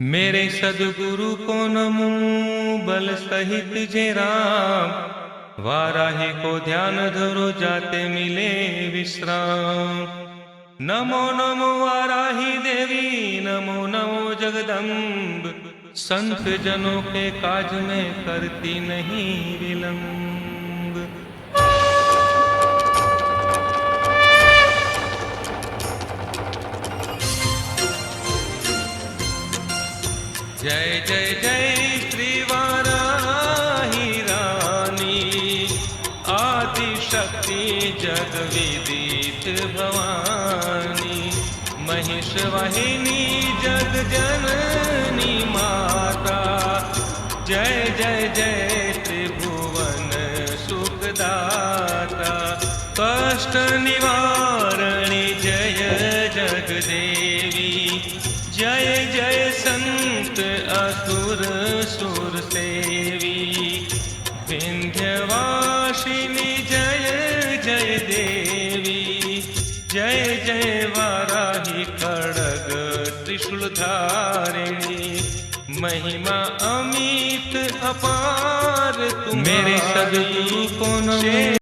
मेरे सदगुरु को नमो बल सहित जय राम। वाराही को ध्यान धरो जाते मिले विश्राम। नमो नमो वाराही देवी, नमो नमो जगदम्ब। संत जनों के काज में करती नहीं विलंब। जय जय जय श्री वाराही रानी, आदि शक्ति जग विदित भवानी। महिष वाहिनी जग जननी माता, जय जय जय त्रिभुवन सुखदाता। कष्ट निवारणी जय जगदेवी, जय जय संत असुर सुर सेवी। विंध्यवासिनी जय जय देवी, जय जय वाराही खड्ग त्रिशूल धारिणी। महिमा अमित अपार तुम्हारी, मेरे सदगुरु को नमो।